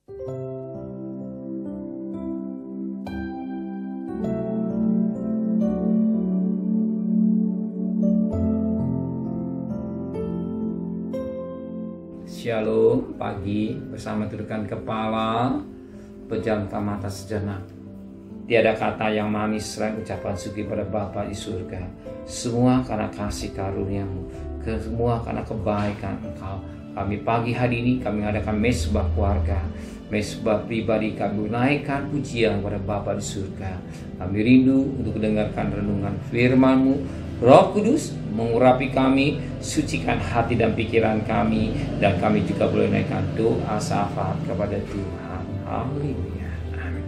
Shalom pagi bersama tundukkan kepala, pejamkan mata sejenak. Tiada kata yang manis selain ucapan syukur pada Bapa di surga. Semua karena kasih karunia-Mu, semua karena kebaikan Engkau. Kami pagi hari ini kami mengadakan mesbah keluarga, mesbah pribadi. Kami menaikkan pujian kepada Bapa di surga. Kami rindu untuk mendengarkan renungan firman-Mu. Roh Kudus mengurapi kami, sucikan hati dan pikiran kami, dan kami juga boleh naikkan doa syafaat kepada Tuhan. Haleluya. Amin.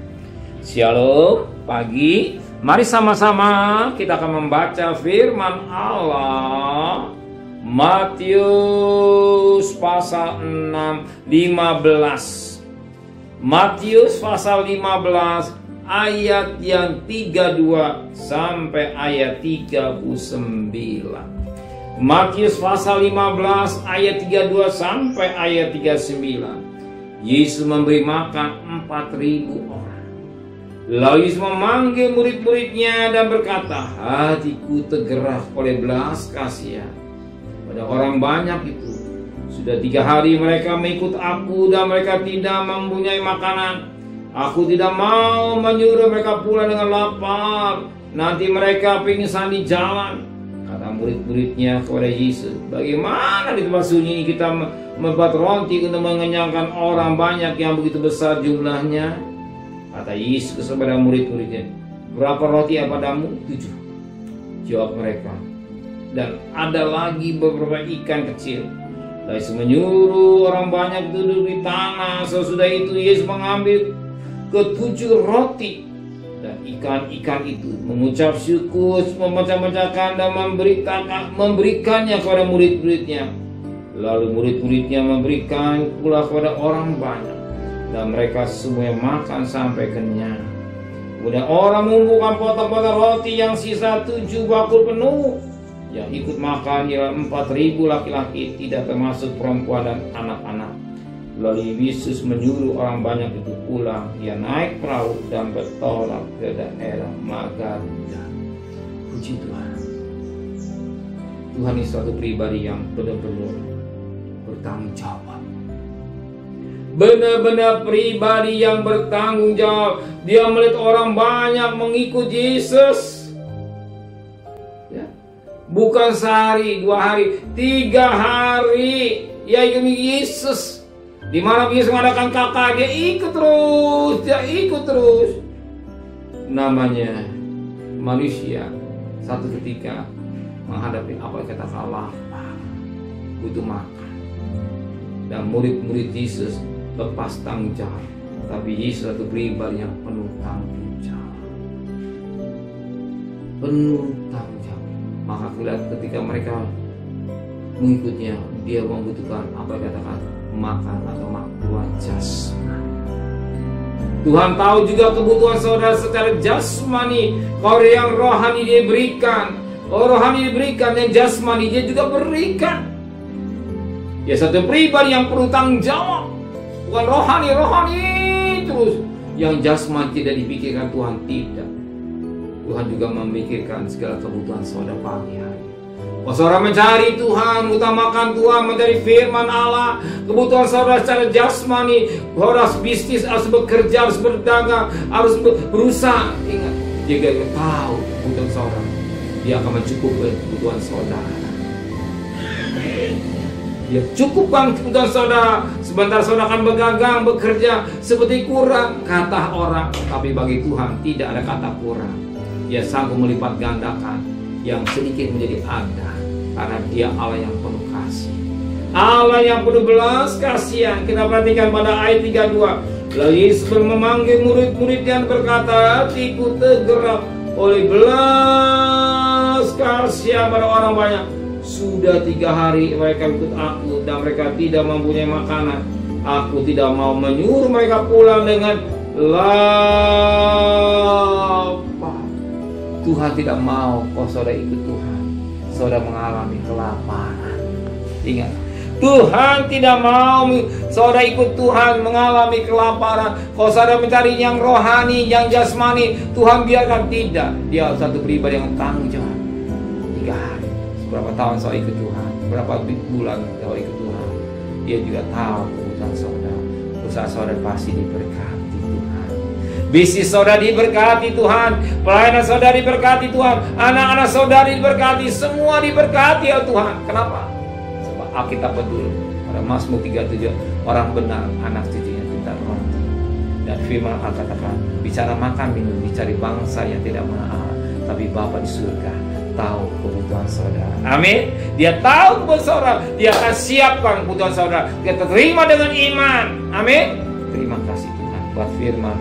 Shalom pagi. Mari sama-sama kita akan membaca firman Allah. Matius pasal 6, 15. Matius pasal 15 ayat yang 32 sampai ayat 39. Matius pasal 15 ayat 32 sampai ayat 39. Yesus memberi makan 4.000 orang. Lalu Yesus memanggil murid-muridnya dan berkata, hatiku tergerak oleh belas kasihan pada orang banyak itu. Sudah 3 hari mereka mengikut aku dan mereka tidak mempunyai makanan. Aku tidak mau menyuruh mereka pulang dengan lapar. Nanti mereka pingsan di jalan. Kata murid-muridnya kepada Yesus, bagaimana di tempat sunyi ini kita membuat roti untuk mengenyangkan orang banyak yang begitu besar jumlahnya? Kata Yesus kepada murid-muridnya, berapa roti yang padamu? 7. Jawab mereka, dan ada lagi beberapa ikan kecil. Yesus menyuruh orang banyak duduk di tanah. Sesudah itu Yesus mengambil ke-7 roti dan ikan-ikan itu, mengucap syukur, memecah-mecahkan dan memberikannya kepada murid-muridnya. Lalu murid-muridnya memberikan pula kepada orang banyak, dan mereka semua makan sampai kenyang. Kemudian orang mengumpulkan potong-potong roti yang sisa 7 bakul penuh. Yang ikut makan ialah 4.000 laki-laki, tidak termasuk perempuan dan anak-anak. Lalu Yesus menyuruh orang banyak itu pulang. Ia naik perahu dan bertolak ke daerah Magadan. Puji Tuhan. Tuhan ini suatu pribadi yang benar-benar bertanggung jawab. Benar-benar pribadi yang bertanggung jawab. Dia melihat orang banyak mengikut Yesus. Ya. Bukan sehari, 2 hari, 3 hari. Ya ikut Yesus. Di mana Yesus mengadakan KK, dia ikut terus. Namanya manusia satu ketika menghadapi apa yang kata lapar, butuh makan. Dan murid-murid Yesus lepas tanggung jawab. Tapi Yesus satu pribadi yang penuh tanggung jawab. Penuh tanggung jawab. Maka kelihatan ketika mereka mengikutnya, dia membutuhkan apa yang katakan makan atau kebutuhan jasmani. Tuhan tahu juga kebutuhan saudara secara jasmani. Kalau yang rohani dia berikan, rohani diberikan, yang jasmani dia juga berikan. Ya satu pribadi yang perlu tanggung jawab. Bukan rohani terus. Yang jasmani tidak dipikirkan Tuhan, tidak. Tuhan juga memikirkan segala kebutuhan saudara pagi hari. Kalau saudara mencari Tuhan, utamakan Tuhan, mencari firman Allah, kebutuhan saudara secara jasmani, harus bisnis, harus bekerja, harus berdagang, harus berusaha. Ingat, jika dia tahu kebutuhan saudara, dia akan mencukupi kebutuhan saudara. Dia cukupkan kebutuhan saudara. Sebentar saudara akan berdagang, bekerja seperti kurang, kata orang. Tapi bagi Tuhan tidak ada kata kurang. Dia sanggup melipat gandakan yang sedikit menjadi ada, karena dia Allah yang penuh kasih, Allah yang penuh belas kasihan. Kita perhatikan pada ayat 32. Lalu Yesus memanggil murid-murid dan berkata, hatiku tergerak oleh belas kasihan pada orang banyak. Sudah 3 hari mereka ikut aku dan mereka tidak mempunyai makanan. Aku tidak mau menyuruh mereka pulang dengan lapar. Tuhan tidak mau kalau saudara ikut Tuhan, saudara mengalami kelaparan. Ingat, Tuhan tidak mau saudara ikut Tuhan mengalami kelaparan. Kalau saudara mencari yang rohani, yang jasmani, Tuhan biarkan tidak. Dia satu pribadi yang tanggung jawab. 3 hari, berapa tahun saudara ikut Tuhan, berapa bulan saudara ikut Tuhan, dia juga tahu kebutuhan saudara. Usaha saudara pasti diberkati Tuhan. Bisnis saudara diberkati Tuhan, pelayanan saudara diberkati Tuhan, anak-anak saudara diberkati, semua diberkati ya Tuhan. Kenapa? Sebab Alkitab betul pada Mazmur 37, orang benar anak cucunya tidak roti. Dan firman Allah katakan, bicara makan minum dicari bangsa yang tidak mengenal Allah, tapi Bapa di surga tahu kebutuhan saudara. Amin. Dia tahu kebutuhan saudara, dia akan siapkan kebutuhan saudara. Kita terima dengan iman. Amin. Terima kasih Tuhan buat firman.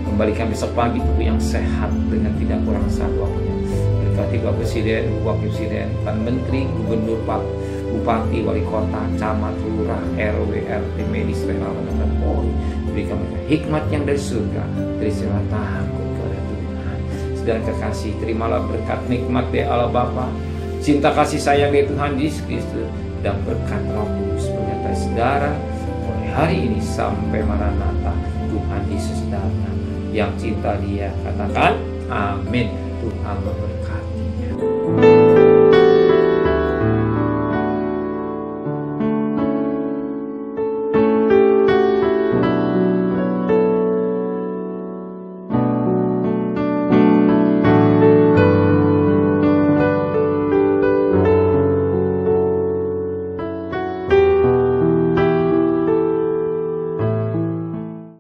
Kembalikan besok pagi tubuh yang sehat dengan tidak kurang satu apapun. Berkati Bapak Presiden, Wakil Presiden, Pan Menteri, Gubernur, Pak Bupati, Wali Kota, Camat, Lurah, RW, RT, medis, relawan, dan Polri. Berikan mereka hikmat yang dari surga, dari segala takut kepada Tuhan. Saudara kekasih, terimalah berkat nikmat dari Allah Bapa, cinta kasih sayang dari Tuhan Yesus Kristus, dan berkat Roh Kudus menyertai saudara mulai hari ini sampai Maranatha Tuhan Yesus datang. Yang cinta Dia katakan amin. Tuhan memberkati.